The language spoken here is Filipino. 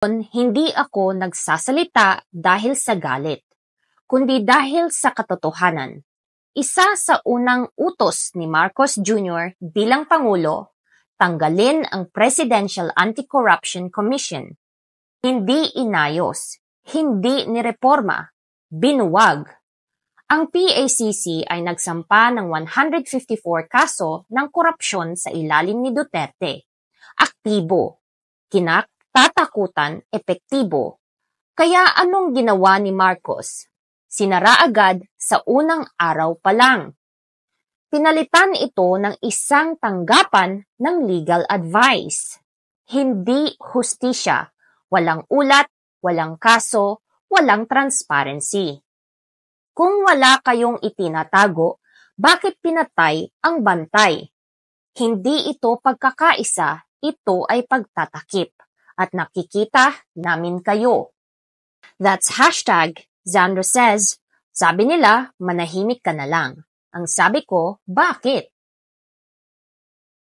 Hindi ako nagsasalita dahil sa galit, kundi dahil sa katotohanan. Isa sa unang utos ni Marcos Jr. bilang Pangulo, tanggalin ang Presidential Anti-Corruption Commission. Hindi inayos, hindi nireporma, binuwag. Ang PACC ay nagsampa ng 154 kaso ng korupsyon sa ilalim ni Duterte. Aktibo, kinatatakutan, epektibo. Kaya anong ginawa ni Marcos? Sinara agad sa unang araw pa lang. Pinalitan ito ng isang tanggapan ng legal advice. Hindi hustisya, walang ulat, walang kaso, walang transparency. Kung wala kayong itinatago, bakit pinatay ang bantay? Hindi ito pagkakaisa, ito ay pagtatakip. At nakikita namin kayo. That's hashtag Xandro Says. Sabi nila, manahimik ka na lang. Ang sabi ko, bakit?